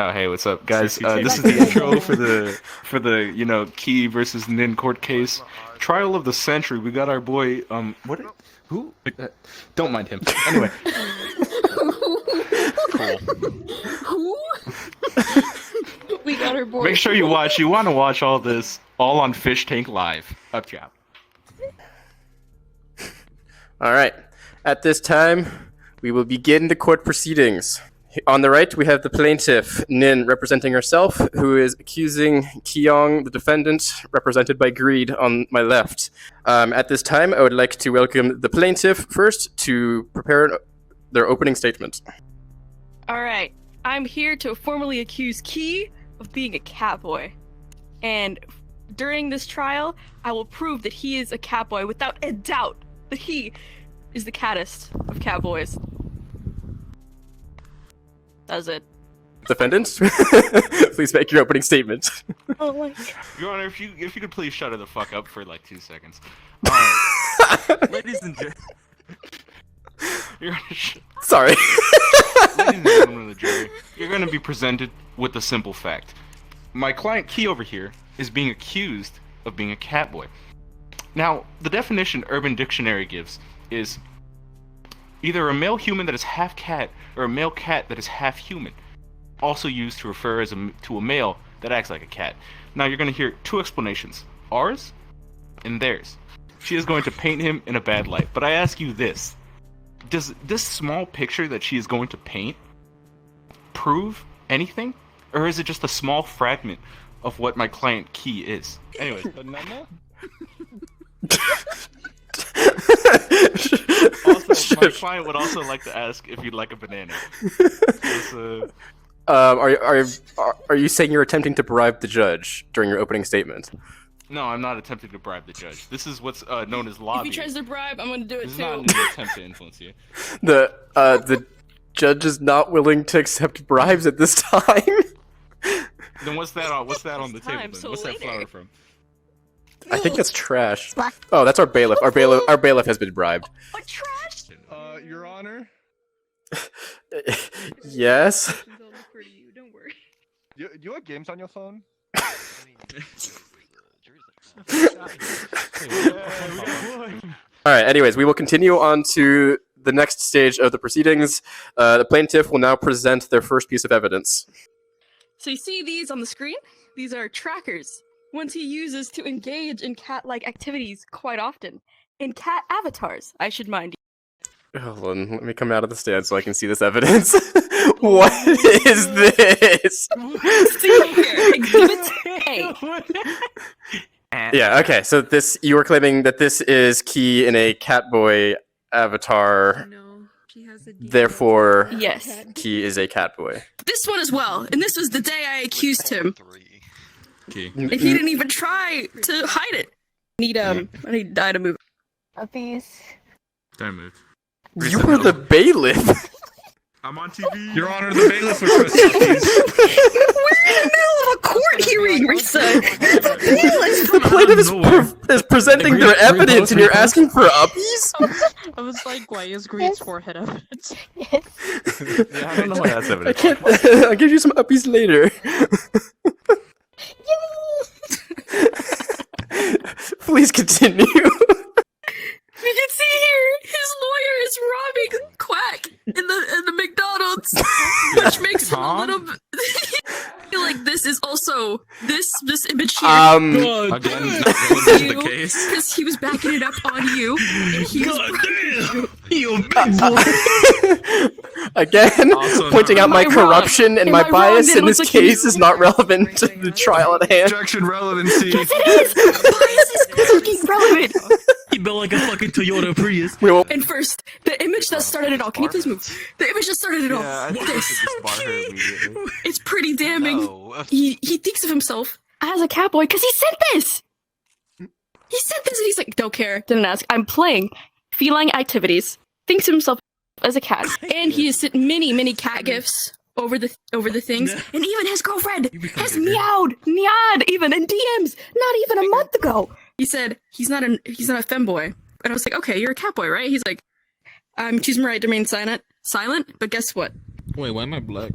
Oh, hey, what's up, guys? This is the intro for the Key versus Nin court case, trial of the century. We got our boy, what? Who? Don't mind him. Anyway. Cool. Who? We got our boy. Make sure you watch. You want to watch all this, all on Fish Tank Live. Up top. All right. At this time, we will begin the court proceedings. On the right, we have the plaintiff, Nin, representing herself, who is accusing Kyong, the defendant, represented by Greed, on my left. At this time, I would like to welcome the plaintiff first to prepare their opening statement. All right, I'm here to formally accuse Key of being a catboy, and during this trial, I will prove that he is a catboy without a doubt. That he is the cattest of catboys. That's it. Defendant, please make your opening statement. Oh my God. Your Honor, if you could please shut her the fuck up for like 2 seconds. Ladies and gentlemen. Sorry. Ladies and gentlemen of the jury, you're going to be presented with a simple fact. My client Key over here is being accused of being a catboy. Now, the definition Urban Dictionary gives is either a male human that is half cat or a male cat that is half human, also used to refer to a male that acts like a cat. Now you're going to hear two explanations, ours and theirs. She is going to paint him in a bad light, but I ask you this. Does this small picture that she is going to paint prove anything? Or is it just a small fragment of what my client Key is? Anyways, banana? Also, my client would also like to ask if you'd like a banana. Are you saying you're attempting to bribe the judge during your opening statement? No, I'm not attempting to bribe the judge. This is what's known as lobbying. If he tries to bribe, I'm gonna do it This is too. not an attempt to influence you. The judge is not willing to accept bribes at this time. Then what's that on the table then? So What's that later. flower from? I think that's trash. Oh, that's our bailiff. Our bailiff has been bribed. What trash? Your Honor? Yes. Don't worry. You have games on your phone? Alright, anyways, we will continue on to the next stage of the proceedings. The plaintiff will now present their first piece of evidence. So you see these on the screen? These are trackers. Ones he uses to engage in cat-like activities quite often. In cat avatars, I should mind you. Hold on, let me come out of the stand so I can see this evidence. What is this? See here, Exhibit A. Yeah, okay, so you were claiming that this is Key in a Catboy avatar, No, she has a therefore Yes. Key is a Catboy. This one as well, and this was the day I accused him. Key. And he didn't even try to hide it. I need die to move. Puppies. Don't move. You were the bailiff! I'm on TV. Your Honor, the bailiff requests We're in the middle of a court hearing, Risa. The plaintiff is presenting their evidence and you're asking for uppies? I was like, why is Greed's forehead evidence? Yes. Yeah, I don't know why that's evidence. I'll give you some uppies later. Please continue. You can see here, his lawyer is robbing Quack in the McDonald's, which makes him a little bit. I feel like this is also this image here. Again, not relevant to the case. Because he was backing it up on you, and he was Again, Also pointing not out my Am I wrong? corruption and Am my I wrong? bias Then in this what's the case is not relevant to the trial at hand. Objection relevancy. Yes, it is. Bias is fucking relevant. You built like a fucking Toyota Prius. We will. And first, the image that started it all. Can you please move? The image that started it all. Yeah, I think we should just bar her immediately. It's pretty damning. He thinks of himself as a catboy because he sent this. He sent this and he's like, don't care, didn't ask. I'm playing feline activities. Thinks of himself as a cat, and he has sent many cat gifs over the things, and even his girlfriend has meowed even in DMs. Not even a month ago, he said he's not a femboy, and I was like, okay, you're a catboy, right? He's like, I'm choosing my right to remain silent. But guess what? Wait, why am I black?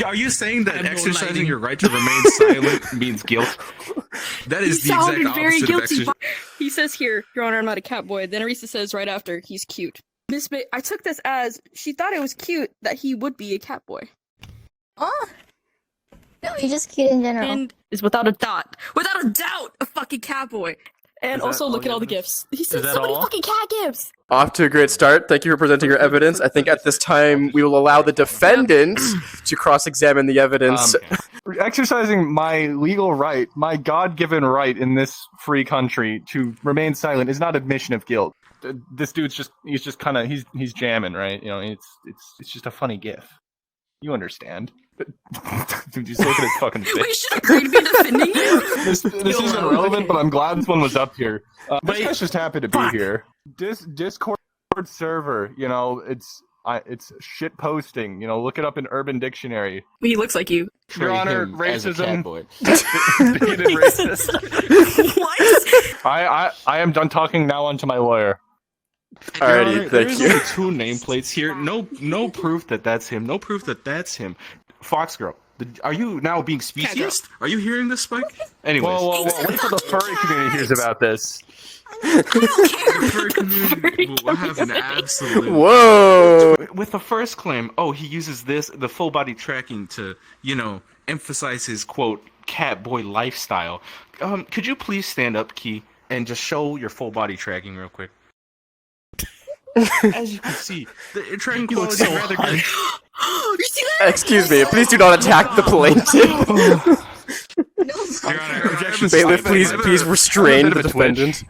Are you saying that I have no exercising lighting. your right to remain silent means guilt? That is He the exact sounded very opposite of guilty. exercise. He says here, Your Honor, I'm not a catboy. Then Arisa says right after, he's cute. I took this as she thought it was cute that he would be a catboy. Oh. No, he's just cute in general. And is without a doubt, a fucking catboy. And Is that also all look the at all the evidence? gifts. He said that so many all? fucking cat gifts. Off to a great start. Thank you for presenting your evidence. I think at this time we will allow the defendant to cross-examine the evidence. Exercising my legal right, my God-given right in this free country to remain silent is not admission of guilt. This dude's he's just kind of he's jamming, right? You know, it's just a funny gif. You understand? Dude, just look at his fucking We face. should agree to be defending you. This isn't relevant, but I'm glad this one was up here. This Wait. guy's just happy to be Fuck. here. Discord server, you know, it's shit posting. You know, look it up in Urban Dictionary. He looks like you. Your Honor, Him as a racism. catboy. Bigoted racist. What? I am done talking now. On to my lawyer. Your Alrighty, Honor, thank there's you. only two nameplates here. No proof that that's him. No proof that that's him. Fox girl, are you now being speciesist? Are you hearing this, Spike? Anyways, Whoa! Wait till the furry community hears about this. the furry community will have an absolute. Whoa! With the first claim, he uses the full body tracking to, emphasize his quote catboy lifestyle. Could you please stand up, Key, and just show your full body tracking real quick? As you can see, the tracking You look quality is so rather hot. good. You see that? Excuse me, please do not attack the plaintiff. Your Honor, objection Bailiff, sustained. please restrain I'm a the bit of a twitch. defendant.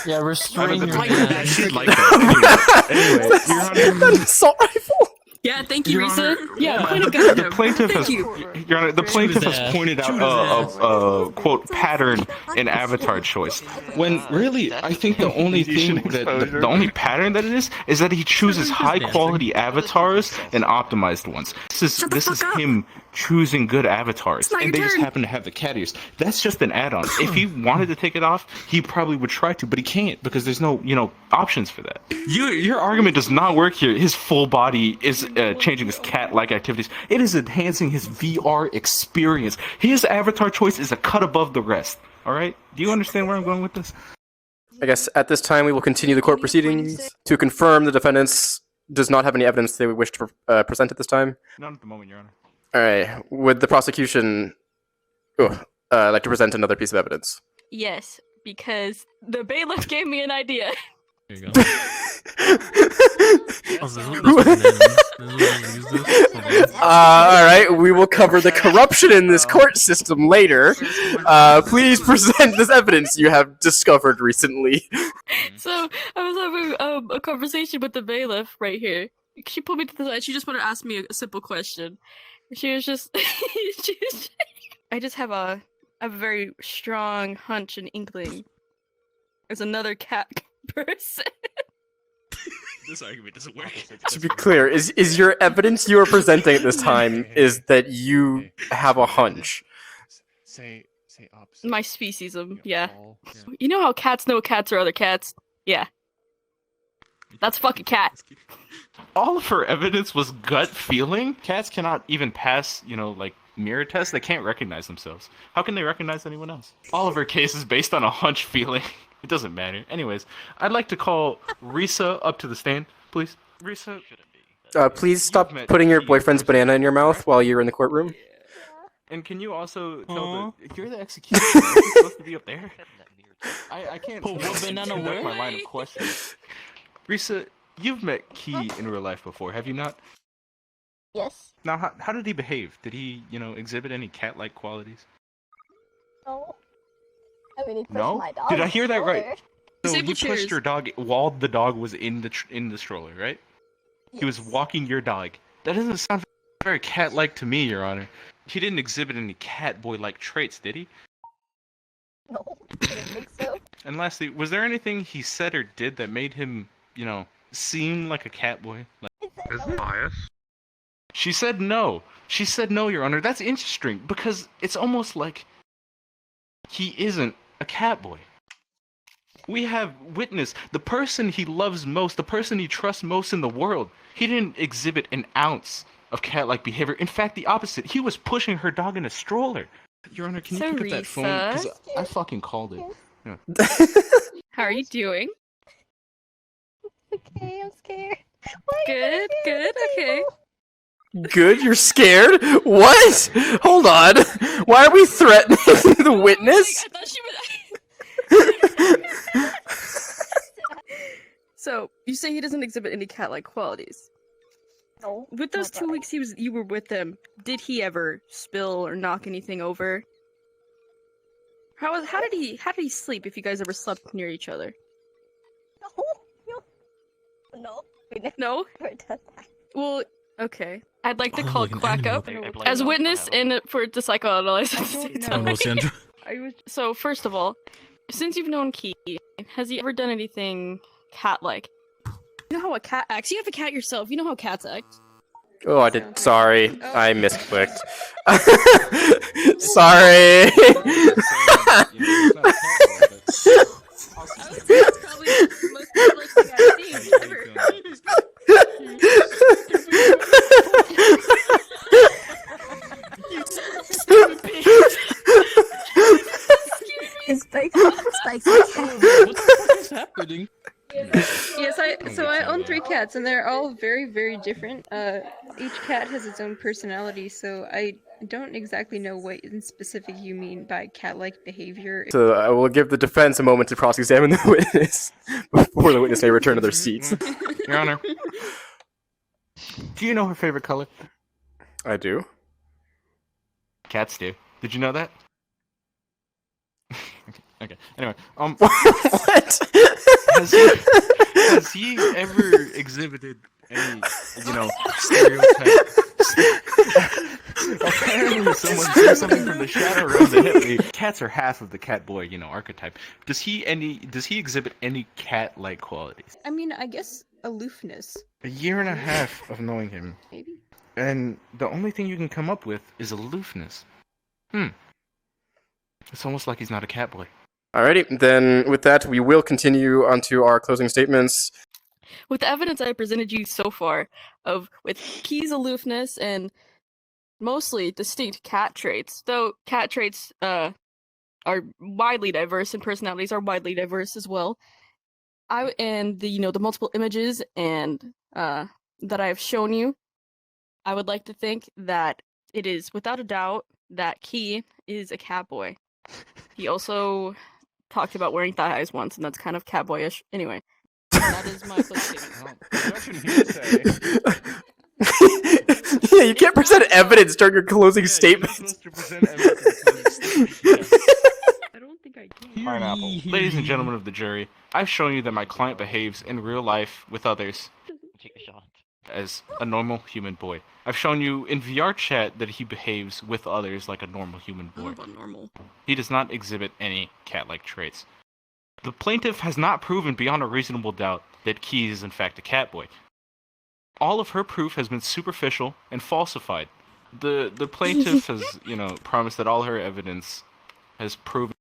Yeah, restrain your I dad. should like that. Anyway, Your Honor, That assault rifle. Yeah, thank you, Your Risa. Honor, Yeah, point of gun. the plaintiff Thank has, you. Your Honor, the plaintiff his has ass. pointed out Shoot his a quote pattern in avatar choice. When really, I think the only thing the only pattern that it is that he chooses high quality avatars and optimized ones. This Shut the is fuck up. him choosing good avatars, not and your they just turn. happen to have the cat ears. That's just an add-on. If he wanted to take it off, he probably would try to, but he can't because there's no options for that. Your argument does not work here. His full body is changing his cat-like activities. It is enhancing his VR experience. His avatar choice is a cut above the rest. All right? Do you understand where I'm going with this? I guess at this time we will continue the court proceedings to confirm the defendants does not have any evidence they wish to present at this time. Not at the moment, Your Honor. All right. Would the prosecution like to present another piece of evidence? Yes, because the bailiff gave me an idea. There you go. Oh, this is what this use this? Hold on. All right. We will cover the corruption in this court system later. Please present this evidence you have discovered recently. So I was having a conversation with the bailiff right here. She pulled me to the side. She just wanted to ask me a simple question. She was just, I just have a very strong hunch and inkling. There's another cat person. This argument doesn't work. To be clear, is your evidence you are presenting at this time is that you have a hunch? Say opposite. My speciesism, yeah. You know how cats know cats are other cats? Yeah. That's fucking cat. All of her evidence was gut feeling. Cats cannot even pass, mirror tests. They can't recognize themselves. How can they recognize anyone else? All of her case is based on a hunch feeling. It doesn't matter. Anyways, I'd like to call Risa up to the stand, please. Risa, Please stop putting your boyfriend's banana in your mouth while you're in the courtroom. and can you also Aw. tell you're the executioner. You're supposed to be up there. I can't Put what banana conduct where? my line of questions. Risa, you've met Key in real life before, have you not? Yes. Now, how did he behave? Did he, exhibit any cat-like qualities? No. I mean, he pushed No? my dog. Did I hear that right? stroller. So Disabled you pushed chairs. your dog while the dog was in the stroller, right? He was Yes. walking your dog. That doesn't sound very cat-like to me, Your Honor. He didn't exhibit any catboy-like traits, did he? No, I didn't think so. And lastly, was there anything he said or did that made him, seem like a catboy? I said no. She said no. She said no, Your Honor. That's interesting because it's almost like he isn't a catboy. We have witness, the person he loves most, the person he trusts most in the world. He didn't exhibit an ounce of cat-like behavior. In fact, the opposite. He was pushing her dog in a stroller. Your Honor, can you pick up that phone? Because I fucking called it. Yeah. How are you doing? Okay, I'm scared. Good, good, okay. Good, you're scared? What? Hold on. Why are we threatening the witness? I thought she was. So, you say he doesn't exhibit any cat-like qualities. No. With those 2 weeks you were with him, did he ever spill or knock anything over? How did he sleep if you guys ever slept near each other? No. We never No? done that. Well, okay. I'd like to call like an Quack up animal. as witness and for to psychoanalyze at the same I don't know, time. Sandra. So first of all, since you've known Key, has he ever done anything cat-like? You know how a cat acts? You have a cat yourself. You know how cats act. Oh, I did. Sorry, I misclicked. Sorry. That's probably the most cat-like thing I've seen ever. Spike's What the fuck is happening? Yes, I own 3 cats, and they're all very, very different. Each cat has its own personality, so I don't exactly know what in specific you mean by cat-like behavior. So I will give the defense a moment to cross-examine the witness before the witness may return to their seats. Your Honor. Do you know her favorite color? I do. Cats do. Did you know that? Okay. Anyway, What? has he ever exhibited any, stereotype? Apparently, someone threw something from the shadow realm that hit me. Cats are half of the Catboy, archetype. Does he exhibit any cat-like qualities? I mean, I guess aloofness, A year and a half of knowing him, maybe? and the only thing you can come up with is aloofness. It's almost like he's not a Catboy. Alrighty, then with that, we will continue onto our closing statements. With the evidence I presented you so far, with Key's aloofness and mostly distinct cat traits, though cat traits are widely diverse and personalities are widely diverse as well. The multiple images and that I have shown you, I would like to think that it is without a doubt that Key is a Catboy. He also talked about wearing thigh highs once, and that's kind of Catboyish. Anyway, that is my closing statement. Yeah, you can't present evidence during your closing statement. I don't think I can. Pineapple. Ladies and gentlemen of the jury, I've shown you that my client behaves in real life with others Take a shot. as a normal human boy. I've shown you in VRChat that he behaves with others like a normal human I don't boy. know about normal. He does not exhibit any cat-like traits. The plaintiff has not proven beyond a reasonable doubt that Key is in fact a Catboy. All of her proof has been superficial and falsified. The plaintiff has, promised that all her evidence has proven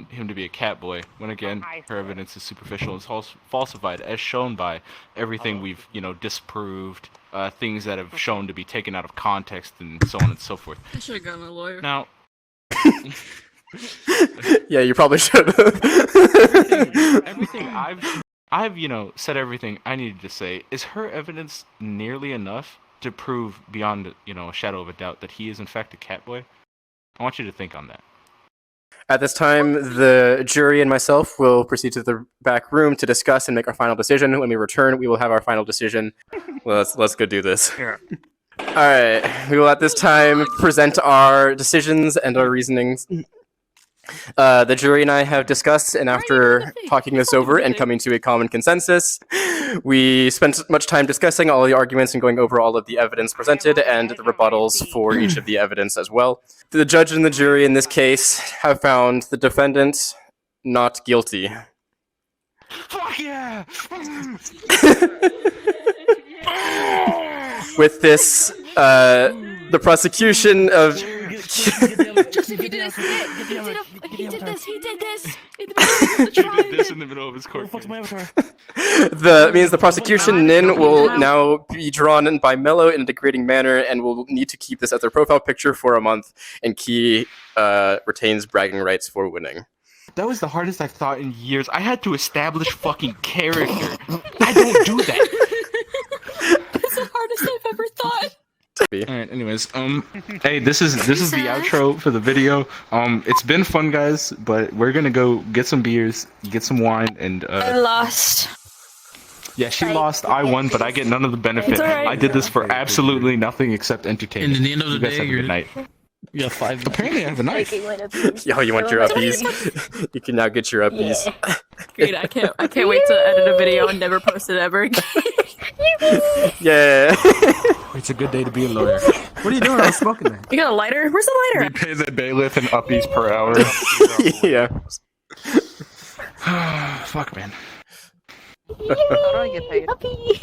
him to be a Catboy, when again, her evidence is superficial and falsified, as shown by everything we've, disproved, things that have shown to be taken out of context, and so on and so forth. I should have gotten a lawyer. Now, Yeah, you probably should have. everything I've said everything I needed to say. Is her evidence nearly enough to prove beyond, a shadow of a doubt that he is in fact a Catboy? I want you to think on that. At this time, the jury and myself will proceed to the back room to discuss and make our final decision. When we return, we will have our final decision. Well, let's go do this. Yeah. All right, we will at this time present our decisions and our reasonings. The jury and I have discussed, and after talking this over and coming to a common consensus, we spent much time discussing all the arguments and going over all of the evidence presented and the rebuttals for each of the evidence as well. The judge and the jury in this case have found the defendant not guilty. Fuck yeah! With this, the prosecution of Joseph, he did this. He did this. He did this. In the beginning of the trial. He did this in the middle of his court. That means the prosecution, Nin, will now be drawn in by Mello in a degrading manner and will need to keep this as their profile picture for a month, and Key retains bragging rights for winning. That was the hardest I've thought in years. I had to establish fucking character. I don't do that. That's the hardest I've ever thought. Alright, anyways, hey, this is the outro for the video. It's been fun, guys, but we're gonna go get some beers, get some wine, and I lost. yeah, she lost, I won, but I get none of the benefit. It's alright. I did this for absolutely nothing except entertainment. And at the end of the You guys day, have a good night. You got 5. Apparently I have a knife. Yo, you want your uppies? You can now get your uppies. Great, I can't wait to edit a video and never post it ever again. Yeah. It's a good day to be a lawyer. What are you doing? I was smoking there. You got a lighter? Where's the We lighter? pay the bailiff in uppies per hour. Yeah. Fuck, man. How do I get paid? Puppy.